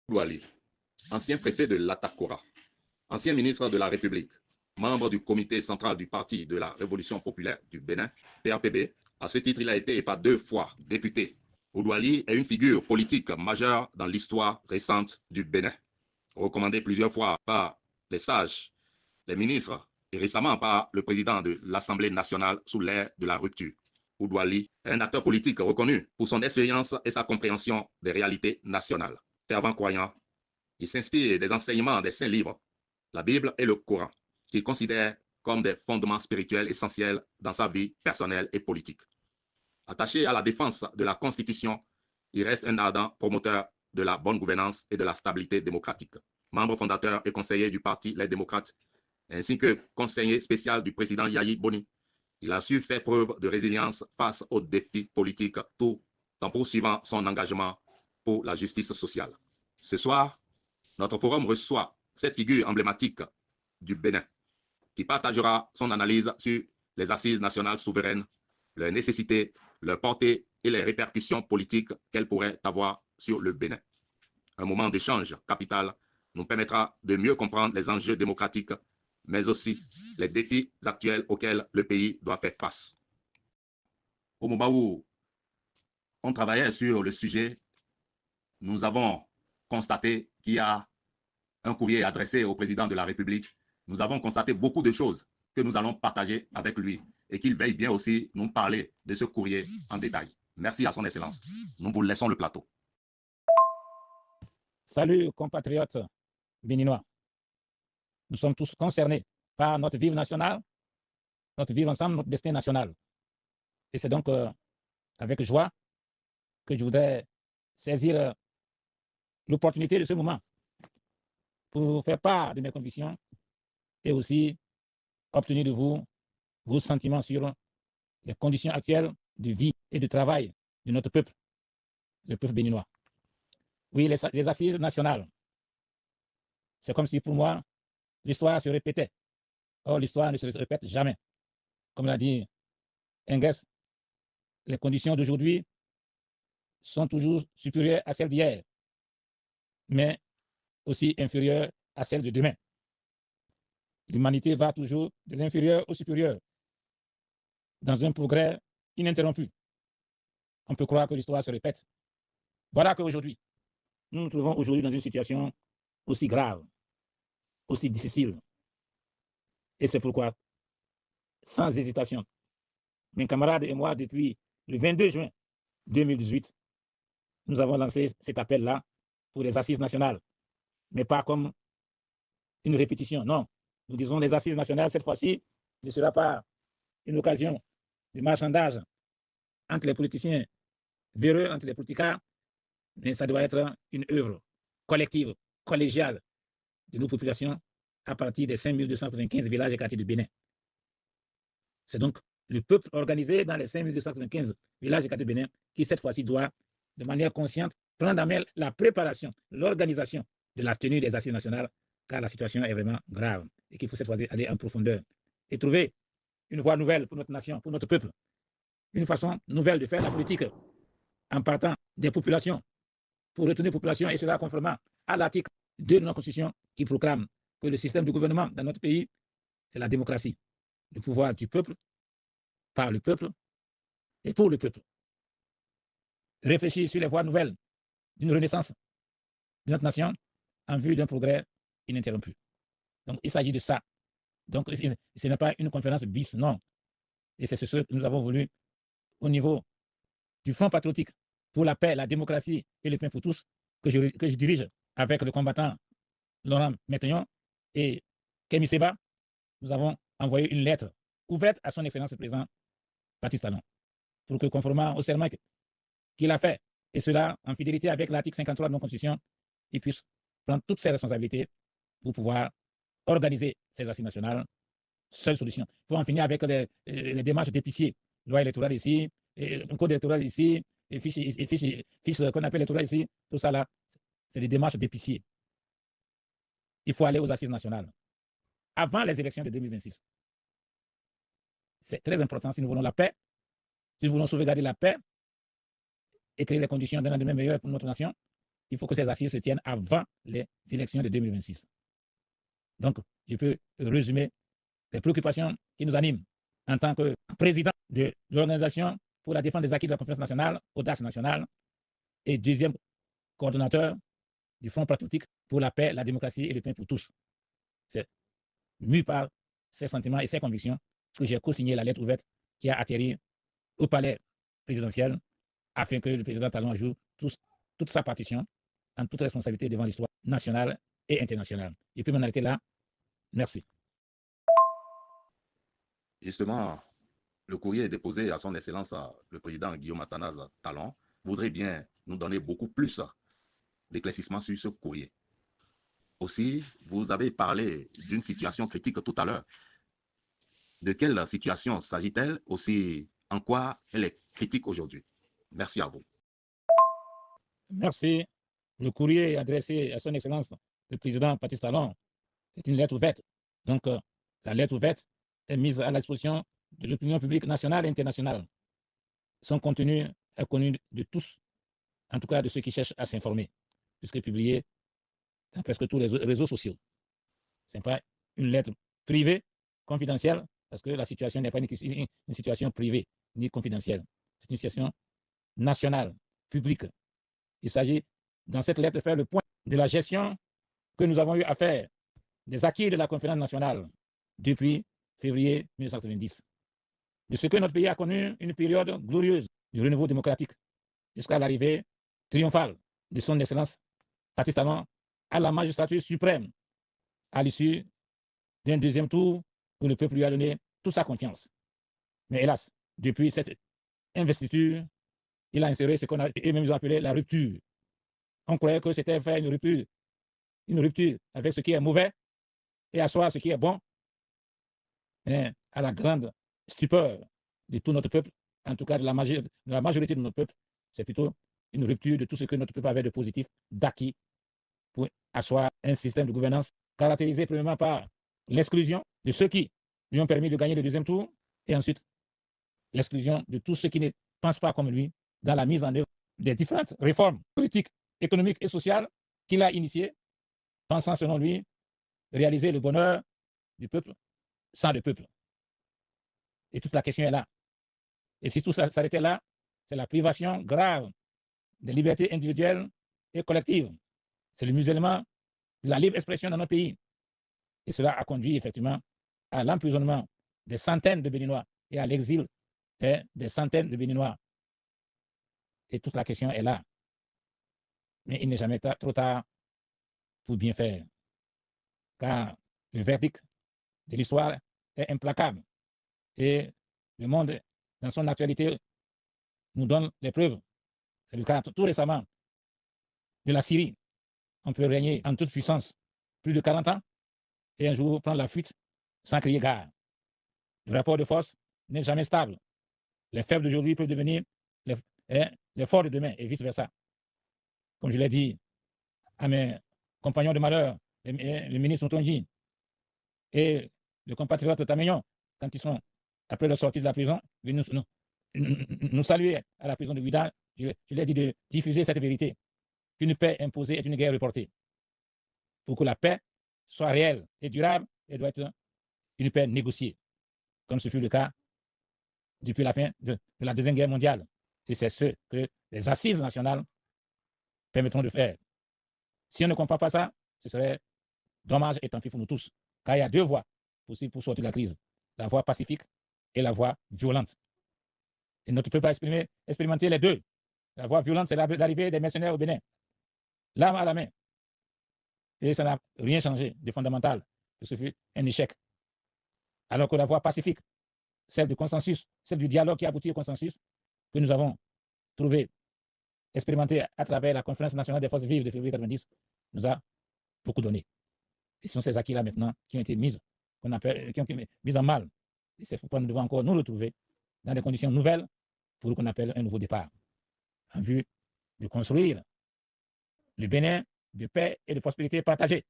Ouali, ancien préfet de l'Atakora, ancien ministre de la République, membre du comité central du Parti de la Révolution populaire du Bénin, PRPB. À ce titre, il a été par 2 fois député. Ouali est une figure politique majeure dans l'histoire récente du Bénin, recommandé plusieurs fois par les sages, les ministres et récemment par le président de l'Assemblée nationale sous l'ère de la rupture. Ouali est un acteur politique reconnu pour son expérience et sa compréhension des réalités nationales. Fervent croyant, il s'inspire des enseignements des saints livres, la Bible et le Coran, qu'il considère comme des fondements spirituels essentiels dans sa vie personnelle et politique. Attaché à la défense de la Constitution, il reste un ardent promoteur de la bonne gouvernance et de la stabilité démocratique. Membre fondateur et conseiller du Parti Les Démocrates, ainsi que conseiller spécial du président Yahi Boni, il a su faire preuve de résilience face aux défis politiques tout en poursuivant son engagement pour la justice sociale. Ce soir, notre forum reçoit cette figure emblématique du Bénin qui partagera son analyse sur les assises nationales souveraines, leurs nécessités, leur portée et les répercussions politiques qu'elles pourraient avoir sur le Bénin. Un moment d'échange capital nous permettra de mieux comprendre les enjeux démocratiques, mais aussi les défis actuels auxquels le pays doit faire face. Au moment où on travaillait sur le sujet, nous avons constaté qu'il y a un courrier adressé au président de la République. Nous avons constaté beaucoup de choses que nous allons partager avec lui et qu'il veille bien aussi nous parler de ce courrier en détail. Merci à son Excellence. Nous vous laissons le plateau. Salut compatriotes béninois. Nous sommes tous concernés par notre vivre national, notre vivre ensemble, notre destin national. Et c'est donc avec joie que je voudrais saisir l'opportunité de ce moment pour vous faire part de mes convictions et aussi obtenir de vous vos sentiments sur les conditions actuelles de vie et de travail de notre peuple, le peuple béninois. Oui, les assises nationales, c'est comme si pour moi, l'histoire se répétait. Or, l'histoire ne se répète jamais. Comme l'a dit Engels, les conditions d'aujourd'hui sont toujours supérieures à celles d'hier, mais aussi inférieures à celles de demain. L'humanité va toujours de l'inférieur au supérieur, dans un progrès ininterrompu. On peut croire que l'histoire se répète. Voilà qu'aujourd'hui, nous nous trouvons aujourd'hui dans une situation aussi grave, aussi difficile. Et c'est pourquoi, sans hésitation, mes camarades et moi, depuis le 22 juin 2018, nous avons lancé cet appel-là pour les assises nationales, mais pas comme une répétition, non. Nous disons les assises nationales, cette fois-ci, ne sera pas une occasion de marchandage entre les politiciens véreux, entre les politicards, mais ça doit être une œuvre collective, collégiale de nos populations à partir des 5295 villages et quartiers du Bénin. C'est donc le peuple organisé dans les 5295 villages et quartiers du Bénin qui, cette fois-ci, doit, de manière consciente, prendre en main la préparation, l'organisation de la tenue des assises nationales, car la situation est vraiment grave et qu'il faut cette fois-ci aller en profondeur et trouver une voie nouvelle pour notre nation, pour notre peuple, une façon nouvelle de faire la politique en partant des populations pour retourner les populations et cela conformément à l'article 2 de notre Constitution qui proclame que le système de gouvernement dans notre pays, c'est la démocratie, le pouvoir du peuple, par le peuple et pour le peuple. Réfléchir sur les voies nouvelles d'une renaissance de notre nation en vue d'un progrès ininterrompu. Donc, il s'agit de ça. Donc, ce n'est pas une conférence bis, non. Et c'est ce que nous avons voulu au niveau du Front patriotique pour la paix, la démocratie et le pain pour tous que je dirige avec le combattant Laurent Métaillon et Kémy Séba. Nous avons envoyé une lettre ouverte à son Excellence le Président Baptiste Talon pour que, conformément au serment qu'il a fait, et cela en fidélité avec l'article 53 de notre Constitution, il puisse prendre toutes ses responsabilités pour pouvoir organiser ces assises nationales. Seule solution. Il faut en finir avec les démarches d'épicier. Loi électorale ici, un code électoral ici, et fiche qu'on appelle électoral ici. Tout ça là, c'est des démarches d'épicier. Il faut aller aux assises nationales avant les élections de 2026. C'est très important si nous voulons la paix, si nous voulons sauvegarder la paix et créer les conditions d'un lendemain meilleur pour notre nation. il faut que ces assises se tiennent avant les élections de 2026. Donc, je peux résumer les préoccupations qui nous animent en tant que président de l'Organisation pour la défense des acquis de la conférence nationale, Audace nationale, et deuxième coordonnateur du Front patriotique pour la paix, la démocratie et le pain pour tous. C'est mu par ces sentiments et ces convictions que j'ai co-signé la lettre ouverte qui a atterri au palais présidentiel afin que le président Talon joue toute sa partition en toute responsabilité devant l'histoire nationale et internationale. Je peux m'en arrêter là. Merci. Justement, le courrier déposé à son Excellence le président Guillaume Athanase Talon voudrait bien nous donner beaucoup plus d'éclaircissements sur ce courrier. Aussi, vous avez parlé d'une situation critique tout à l'heure. De quelle situation s'agit-elle? Aussi, en quoi elle est critique aujourd'hui? Merci à vous. Merci. Le courrier adressé à son Excellence le président Patrice Talon est une lettre ouverte. Donc, la lettre ouverte est mise à la disposition de l'opinion publique nationale et internationale. Son contenu est connu de tous, en tout cas de ceux qui cherchent à s'informer, puisqu'il est publié dans presque tous les réseaux sociaux. Ce n'est pas une lettre privée, confidentielle, parce que la situation n'est pas une situation privée ni confidentielle. C'est une situation nationale, publique. Il s'agit, dans cette lettre, de faire le point de la gestion que nous avons eu à faire des acquis de la conférence nationale depuis février 1990. De ce que notre pays a connu une période glorieuse du renouveau démocratique jusqu'à l'arrivée triomphale de son Excellence Patrice Talon à la magistrature suprême à l'issue d'un deuxième tour où le peuple lui a donné toute sa confiance. Mais hélas, depuis cette investiture, il a inséré ce qu'on a même appelé la rupture. On croyait que c'était faire une rupture avec ce qui est mauvais et asseoir ce qui est bon. Mais à la grande stupeur de tout notre peuple, en tout cas de la majorité de notre peuple, c'est plutôt une rupture de tout ce que notre peuple avait de positif, d'acquis, pour asseoir un système de gouvernance caractérisé premièrement par l'exclusion de ceux qui lui ont permis de gagner le deuxième tour, et ensuite l'exclusion de tous ceux qui ne pensent pas comme lui dans la mise en œuvre des différentes réformes politiques, économiques et sociales qu'il a initiées, pensant selon lui réaliser le bonheur du peuple sans le peuple. Et toute la question est là. Et si tout ça s'arrêtait là, c'est la privation grave des libertés individuelles et collectives. C'est le musellement de la libre expression dans notre pays. Et cela a conduit effectivement à l'emprisonnement des centaines de Béninois et à l'exil des centaines de Béninois. Et toute la question est là. Mais il n'est jamais trop tard pour bien faire. Car le verdict de l'histoire est implacable. Et le monde, dans son actualité, nous donne les preuves. C'est le cas tout récemment de la Syrie. On peut régner en toute puissance plus de 40 ans et un jour prendre la fuite sans crier gare. Le rapport de force n'est jamais stable. Les faibles d'aujourd'hui peuvent devenir les forts de demain et vice-versa. Comme je l'ai dit à mes compagnons de malheur, le ministre Ntongi et le compatriote Tamignon, quand ils sont, après leur sortie de la prison, venus nous saluer à la prison de Ouidah, je leur ai dit de diffuser cette vérité, qu'une paix imposée est une guerre reportée. Pour que la paix soit réelle et durable, elle doit être une paix négociée, comme ce fut le cas depuis la fin de la Deuxième Guerre mondiale. Et c'est ce que les assises nationales permettront de faire. Si on ne comprend pas ça, ce serait dommage et tant pis pour nous tous, car il y a deux voies possibles pour sortir de la crise, la voie pacifique et la voie violente. Et notre peuple a expérimenté les deux. La voie violente, c'est l'arrivée des mercenaires au Bénin, l'arme à la main. Et ça n'a rien changé de fondamental. Ce fut un échec. Alors que la voie pacifique, celle du consensus, celle du dialogue qui aboutit au consensus, que nous avons trouvé, expérimenté à travers la Conférence nationale des forces vives de février 90, nous a beaucoup donné. Et ce sont ces acquis-là maintenant qui ont été mis en mal. Et c'est pourquoi nous devons encore nous retrouver dans des conditions nouvelles pour qu'on appelle un nouveau départ, en vue de construire le Bénin de paix et de prospérité partagée.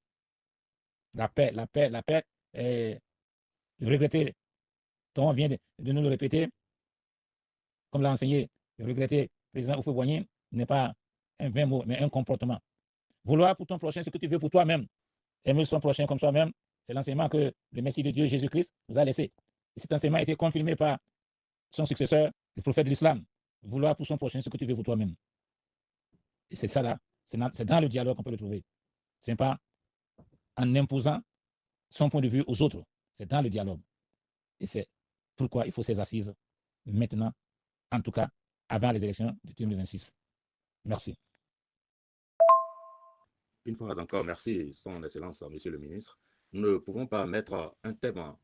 La paix, la paix, la paix. Et le regretter, Tom vient de nous le répéter, comme l'a enseigné le regretté président Houphouët-Boigny, n'est pas un vain mot, mais un comportement. Vouloir pour ton prochain ce que tu veux pour toi-même. Aimer son prochain comme soi-même, c'est l'enseignement que le Messie de Dieu, Jésus-Christ, nous a laissé. Et cet enseignement a été confirmé par son successeur, le prophète de l'islam. Vouloir pour son prochain ce que tu veux pour toi-même. Et c'est ça là, c'est dans le dialogue qu'on peut le trouver. Ce n'est pas en imposant son point de vue aux autres, c'est dans le dialogue. Et c'est pourquoi il faut ces assises maintenant, en tout cas avant les élections de 2026. Merci. Une fois encore, merci, Son Excellence, Monsieur le Ministre. Nous ne pouvons pas mettre un thème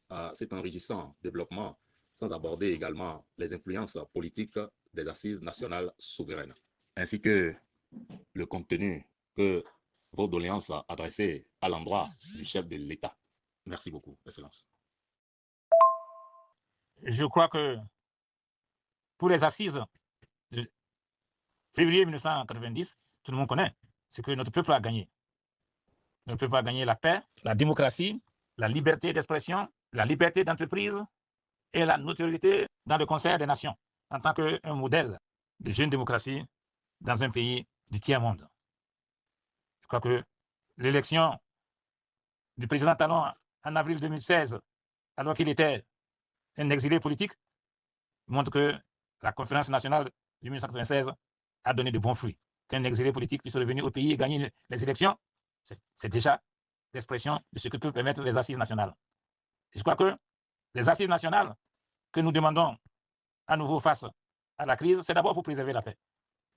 à cet enrichissant développement sans aborder également les influences politiques des assises nationales souveraines, ainsi que le contenu que vos doléances adressées à l'endroit du chef de l'État. Merci beaucoup, Excellence. Je crois que pour les assises de février 1990, tout le monde connaît ce que notre peuple a gagné. Notre peuple a gagné la paix, la démocratie, la liberté d'expression, la liberté d'entreprise et la notoriété dans le concert des nations en tant qu'un modèle de jeune démocratie dans un pays du tiers-monde. Je crois que l'élection du président Talon en avril 2016, alors qu'il était un exilé politique, montre que la conférence nationale de 1996 a donné de bons fruits. Qu'un exilé politique puisse revenir au pays et gagner les élections, c'est déjà l'expression de ce que peuvent permettre les assises nationales. Et je crois que les assises nationales que nous demandons à nouveau face à la crise, c'est d'abord pour préserver la paix.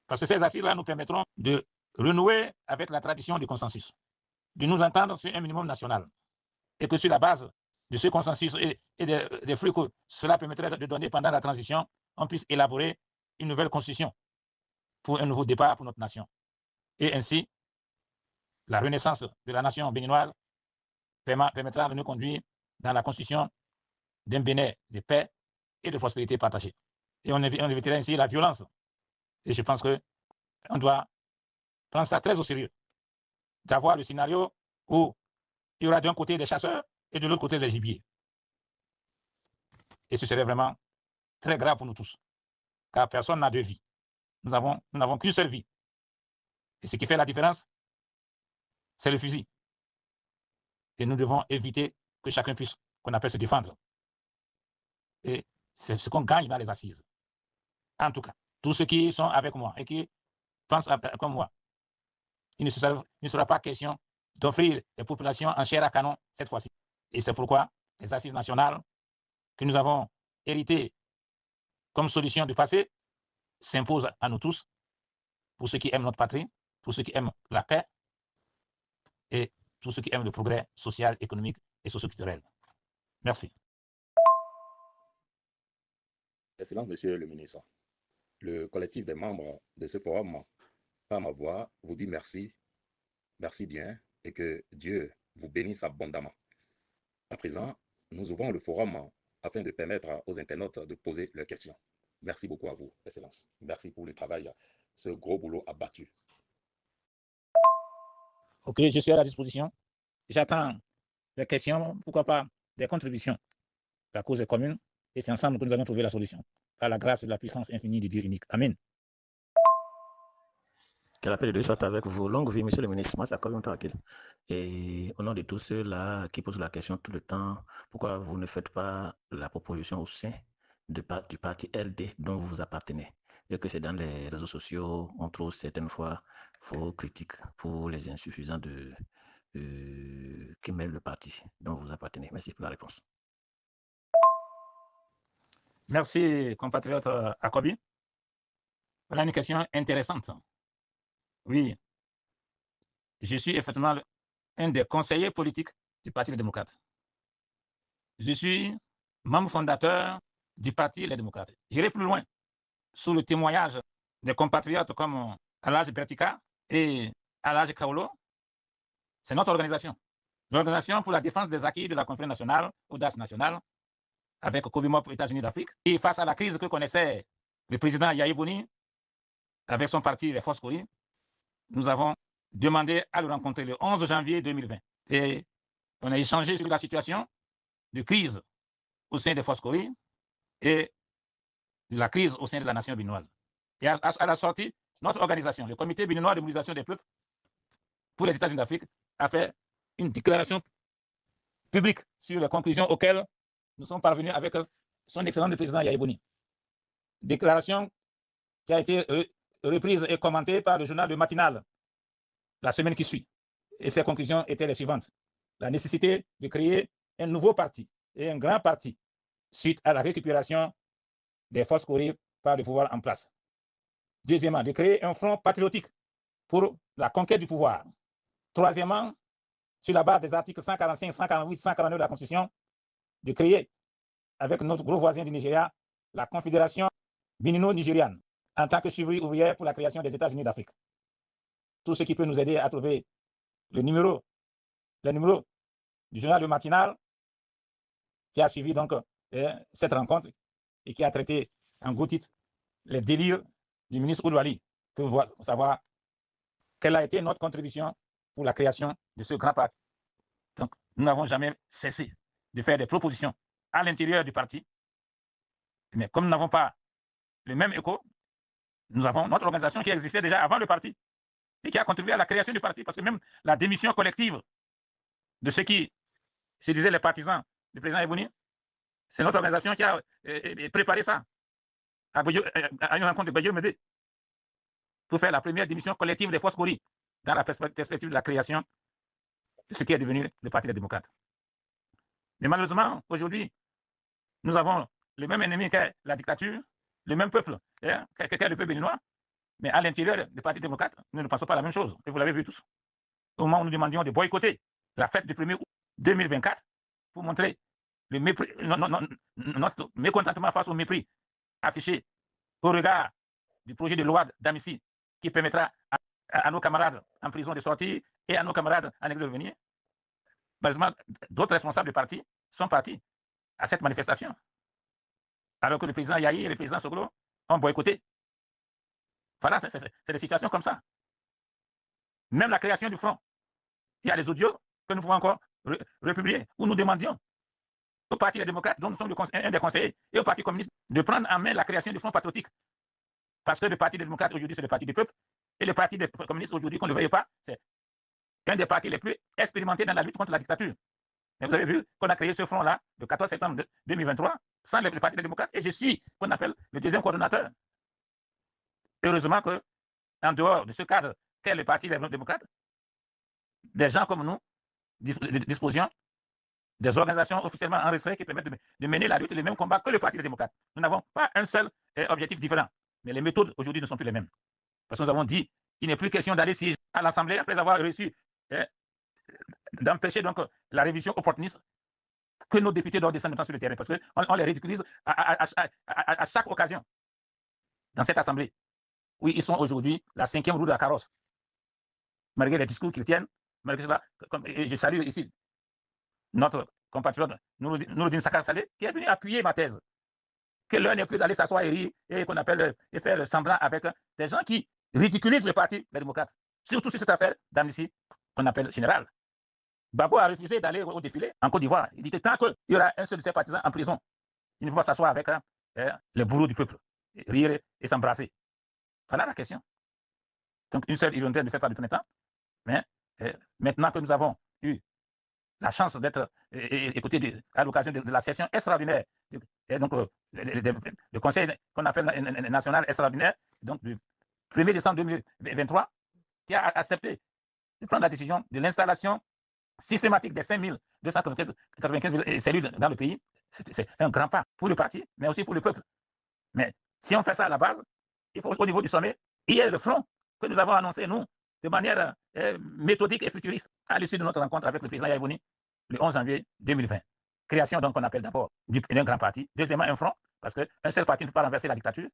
Parce que ces assises-là nous permettront de renouer avec la tradition du consensus, de nous entendre sur un minimum national. Et que sur la base de ce consensus et des fruits que cela permettrait de donner pendant la transition, on puisse élaborer une nouvelle constitution pour un nouveau départ pour notre nation. Et ainsi, la renaissance de la nation béninoise permettra de nous conduire dans la constitution d'un Bénin de paix et de prospérité partagée. Et on éviterait ainsi la violence. Et je pense qu'on doit prendre ça très au sérieux, d'avoir le scénario où il y aura d'un côté des chasseurs et de l'autre côté des gibiers. Et ce serait vraiment très grave pour nous tous, car personne n'a deux vies. Nous n'avons qu'une seule vie. Et ce qui fait la différence, c'est le fusil. Et nous devons éviter que chacun puisse, qu'on appelle, se défendre. Et c'est ce qu'on gagne dans les assises. En tout cas, tous ceux qui sont avec moi et qui pensent comme moi, il ne sera pas question d'offrir les populations en chair à canon cette fois-ci. Et c'est pourquoi les assises nationales que nous avons héritées comme solution du passé s'imposent à nous tous, pour ceux qui aiment notre patrie, pour ceux qui aiment la paix et tous ceux qui aiment le progrès social, économique et socio-culturel. Merci. Excellence, Monsieur le Ministre. Le collectif des membres de ce forum, par ma voix, vous dit merci, merci bien, et que Dieu vous bénisse abondamment. À présent, nous ouvrons le forum afin de permettre aux internautes de poser leurs questions. Merci beaucoup à vous, Excellence. Merci pour le travail, ce gros boulot abattu. Ok, je suis à la disposition. J'attends des questions, pourquoi pas des contributions. La cause est commune et c'est ensemble que nous allons trouver la solution. Par la grâce et la puissance infinie du Dieu unique. Amen. Que la paix de Dieu soit avec vous. Longue vie, monsieur le ministre. Moi, c'est encore longtemps tranquille. Et au nom de tous ceux-là qui posent la question tout le temps, pourquoi vous ne faites pas la proposition au sein du parti RD dont vous appartenez? Et que c'est dans les réseaux sociaux, on trouve certaines fois vos critiques pour les insuffisants qui mènent le parti dont vous appartenez. Merci pour la réponse. Merci, compatriote Akobi. Voilà une question intéressante. Oui, je suis effectivement un des conseillers politiques du Parti des démocrates. Je suis membre fondateur du Parti des démocrates. J'irai plus loin, sous le témoignage des compatriotes comme Alaj Bertika et Alaj Kaolo. C'est notre organisation. L'Organisation pour la défense des acquis de la conférence nationale, Audace nationale, avec Kobimop États-Unis d'Afrique. Et face à la crise que connaissait le président Yahya Bouni, avec son parti, les Forces Coris, nous avons demandé à le rencontrer le 11 janvier 2020. Et on a échangé sur la situation de crise au sein des Forces Coris et de la crise au sein de la nation béninoise. Et à la sortie, notre organisation, le Comité béninois de mobilisation des peuples, pour les États-Unis d'Afrique, a fait une déclaration publique sur les conclusions auxquelles nous sommes parvenus avec son excellent président Yahya Boni. Déclaration qui a été reprise et commentée par le journal Le Matinal la semaine qui suit. Et ses conclusions étaient les suivantes. La nécessité de créer un nouveau parti et un grand parti suite à la récupération des forces courrières par le pouvoir en place. Deuxièmement, de créer un front patriotique pour la conquête du pouvoir. Troisièmement, sur la base des articles 145, 148, 149 de la Constitution, de créer, avec notre gros voisin du Nigeria, la Confédération bénino-nigériane, en tant que chevalerie ouvrière pour la création des États-Unis d'Afrique. Tout ce qui peut nous aider à trouver le numéro du journal Le Matinal, qui a suivi donc cette rencontre et qui a traité en gros titre les délires du ministre Oulouali, pour savoir quelle a été notre contribution pour la création de ce grand parti. Donc, nous n'avons jamais cessé de faire des propositions à l'intérieur du parti, mais comme nous n'avons pas le même écho, nous avons notre organisation qui existait déjà avant le parti et qui a contribué à la création du parti, parce que même la démission collective de ceux qui se disaient les partisans du président Eboni, c'est notre organisation qui a préparé ça à une rencontre de Badjo Médé pour faire la première démission collective des forces Kori dans la perspective de la création de ce qui est devenu le Parti des démocrates. Mais malheureusement, aujourd'hui, nous avons le même ennemi qu'est la dictature, le même peuple qu'est le peuple béninois, mais à l'intérieur du Parti démocrate, nous ne pensons pas la même chose, et vous l'avez vu tous. Au moment où nous demandions de boycotter la fête du 1er août 2024 pour montrer le mépris, notre mécontentement face au mépris affiché au regard du projet de loi d'amnistie qui permettra à nos camarades en prison de sortir et à nos camarades en exil de revenir. Malheureusement, d'autres responsables du parti sont partis à cette manifestation, alors que le président Yahi et le président Soglo ont boycotté. Voilà, c'est des situations comme ça. Même la création du front, il y a des audios que nous pouvons encore republier, où nous demandions au Parti des démocrates, dont nous sommes un des conseillers, et au Parti communiste, de prendre en main la création du front patriotique. Parce que le Parti des démocrates, aujourd'hui, c'est le Parti du peuple, et le Parti des communistes, aujourd'hui, qu'on ne le veuille pas, c'est un des partis les plus expérimentés dans la lutte contre la dictature. Mais vous avez vu qu'on a créé ce front-là le 14 septembre 2023, sans le Parti des démocrates, et je suis, qu'on appelle le deuxième coordonnateur. Heureusement qu'en dehors de ce cadre qu'est le Parti des démocrates, des gens comme nous disposions des organisations officiellement enregistrées qui permettent de mener la lutte et les mêmes combats que le Parti des démocrates. Nous n'avons pas un seul objectif différent, mais les méthodes aujourd'hui ne sont plus les mêmes. Parce que nous avons dit qu'il n'est plus question d'aller siéger à l'Assemblée après avoir réussi d'empêcher donc la révision opportuniste que nos députés doivent descendre sur le terrain, parce qu'on les ridiculise à chaque occasion dans cette Assemblée. Oui, ils sont aujourd'hui la 5e roue de la carrosse. Malgré les discours qu'ils tiennent, malgré cela, je salue ici notre compatriote Nouroudine Sakar Saleh, qui est venu appuyer ma thèse. Que l'heure n'est plus d'aller s'asseoir et rire et qu'on appelle et faire semblant avec des gens qui ridiculisent le Parti des démocrates. Surtout sur cette affaire d'amnistie qu'on appelle générale. Babo a refusé d'aller au défilé en Côte d'Ivoire. Il dit que tant qu'il y aura un seul de ses partisans en prison, il ne faut pas s'asseoir avec les bourreaux du peuple, rire et s'embrasser. Voilà la question. Donc, une seule volonté ne fait pas du printemps. Mais maintenant que nous avons eu la chance d'être écoutés à l'occasion de la session extraordinaire, et donc le Conseil qu'on appelle national extraordinaire, donc du 1er décembre 2023, qui a accepté de prendre la décision de l'installation systématique des 5295 cellules dans le pays. C'est un grand pas pour le parti, mais aussi pour le peuple. Mais si on fait ça à la base, il faut au niveau du sommet, il y a le front que nous avons annoncé, nous, de manière méthodique et futuriste, à l'issue de notre rencontre avec le président Yahya Boni, le 11 janvier 2020. Création, donc, qu'on appelle d'abord d'un grand parti. Deuxièmement, un front, parce qu'un seul parti ne peut pas renverser la dictature.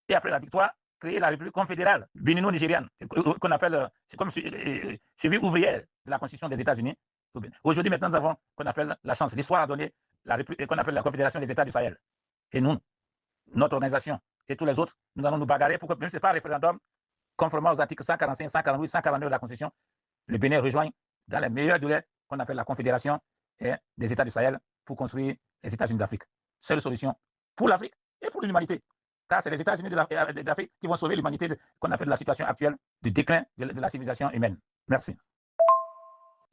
Et après la victoire, créer la République confédérale bénino-nigériane, qu'on appelle, c'est comme cheville ouvrière de la Constitution des États-Unis. Aujourd'hui, maintenant, nous avons, qu'on appelle la chance. L'histoire a donné la République, qu'on appelle la Confédération des États du Sahel. Et nous, notre organisation et tous les autres, nous allons nous bagarrer pour que, même si ce n'est pas un référendum, conformément aux articles 145, 148, 149 de la Constitution, le Bénin rejoigne dans les meilleurs délais qu'on appelle la Confédération des États du Sahel pour construire les États-Unis d'Afrique. Seule solution pour l'Afrique et pour l'humanité. Car c'est les États-Unis d'Afrique qui vont sauver l'humanité qu'on appelle la situation actuelle du déclin de la civilisation humaine. Merci.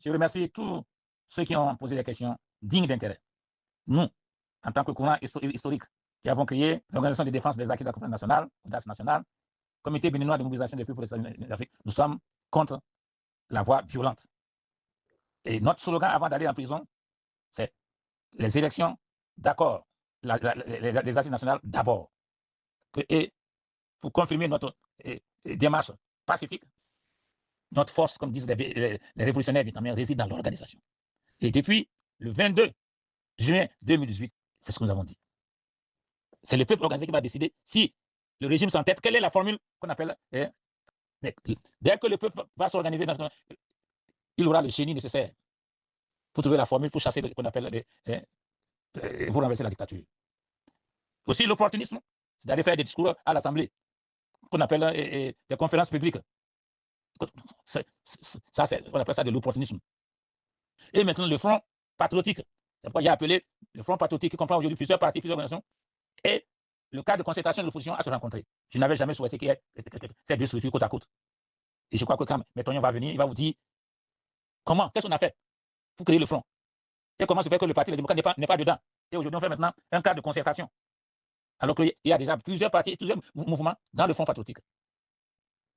je remercie tous ceux qui ont posé des questions dignes d'intérêt. Nous, en tant que courant historique, qui avons créé l'Organisation de défense des acquis de la conférence nationale, Audace nationale, Comité béninois de mobilisation des peuples d'Afrique, nous sommes contre la voie violente. Et notre slogan avant d'aller en prison, c'est les élections d'accord, les assises nationales d'abord. Et pour confirmer notre démarche pacifique, notre force, comme disent les révolutionnaires vietnamiens, réside dans l'organisation. Et depuis le 22 juin 2018, c'est ce que nous avons dit. C'est le peuple organisé qui va décider si le régime s'entête, quelle est la formule qu'on appelle. Dès que le peuple va s'organiser, il aura le génie nécessaire pour trouver la formule pour chasser ce qu'on appelle, pour renverser la dictature. Aussi l'opportunisme, c'est d'aller faire des discours à l'Assemblée, qu'on appelle des conférences publiques. Ça, on appelle ça de l'opportunisme. Et maintenant, le Front patriotique, c'est pourquoi il a appelé le Front patriotique qui comprend aujourd'hui plusieurs partis, plusieurs organisations, et le cadre de concertation de l'opposition à se rencontrer. Je n'avais jamais souhaité qu'il y ait ces deux structures côte à côte. Et je crois que quand Métonnion va venir, il va vous dire comment, qu'est-ce qu'on a fait pour créer le Front et comment se fait que le Parti des démocrates n'est pas dedans. Et aujourd'hui, on fait maintenant un cadre de concertation. Alors qu'il y a déjà plusieurs partis, plusieurs mouvements dans le Front patriotique.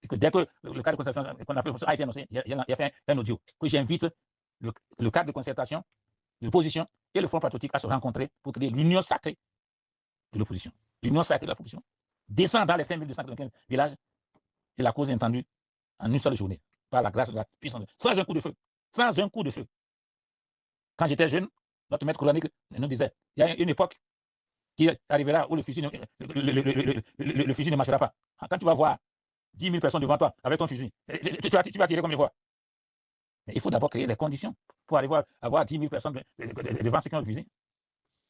Et que dès que le cadre de concertation qu'on appelle a été annoncé, il a fait un audio que j'invite le cadre de concertation de l'opposition et le Front patriotique à se rencontrer pour créer l'union sacrée de l'opposition. L'union sacrée de l'opposition descend dans les 5295 villages et la cause est entendue en une seule journée, par la grâce de la puissance, sans un coup de feu. Sans un coup de feu. Quand j'étais jeune, notre maître coranique nous disait, il y a une époque qui arrivera où le fusil ne marchera pas. Quand tu vas voir 10 000 personnes devant toi avec ton fusil, tu vas tirer combien de fois? Mais il faut d'abord créer les conditions pour arriver à avoir 10 000 personnes devant ceux qui ont le fusil.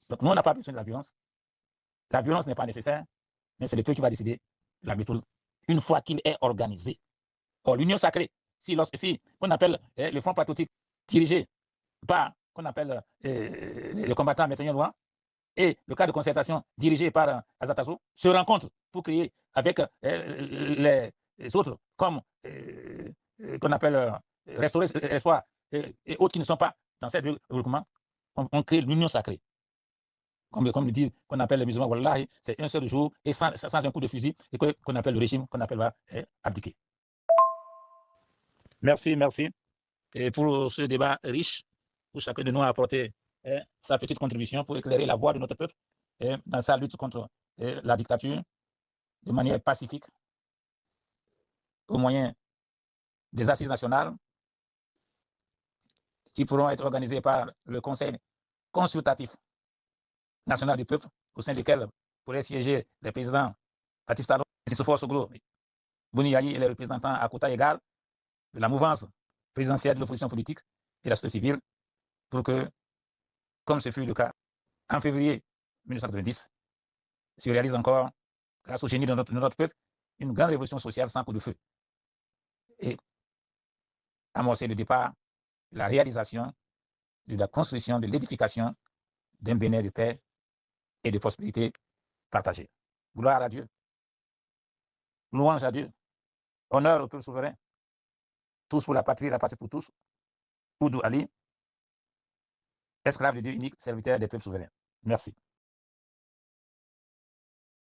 Donc nous, on n'a pas besoin de la violence. La violence n'est pas nécessaire, mais c'est le peuple qui va décider de la méthode une fois qu'il est organisé. Or, l'union sacrée, si on appelle le Front patriotique dirigé par qu'on appelle le combattant Métonnion Louan et le cadre de concertation dirigé par Azatazo se rencontrent pour créer avec les autres comme qu'on appelle Restaurer Espoir et autres qui ne sont pas dans ces deux regroupements, on crée l'union sacrée. Comme le dit qu'on appelle les musulmans, Wallahi, c'est un seul jour et sans un coup de fusil et qu'on appelle le régime, qu'on appelle abdiquer. Merci. Et pour ce débat riche, où chacun de nous a apporté sa petite contribution pour éclairer la voix de notre peuple dans sa lutte contre la dictature de manière pacifique, au moyen des assises nationales qui pourront être organisées par le Conseil consultatif national du peuple, au sein duquel pourraient siéger les présidents Baptiste Talon, Sissoko Soglo, Boni Yayi et les représentants à quota égal de la mouvance présidentielle de l'opposition politique et de la société civile, pour que, comme ce fut le cas en février 1990, se réalise encore, grâce au génie de notre peuple, une grande révolution sociale sans coup de feu. Et amorcer le départ, la réalisation de la construction, de l'édification d'un Bénin de paix et de prospérité partagée. Gloire à Dieu, louange à Dieu, honneur au peuple souverain, tous pour la patrie pour tous, Oudou Ali, esclave de Dieu unique, serviteur des peuples souverains. Merci.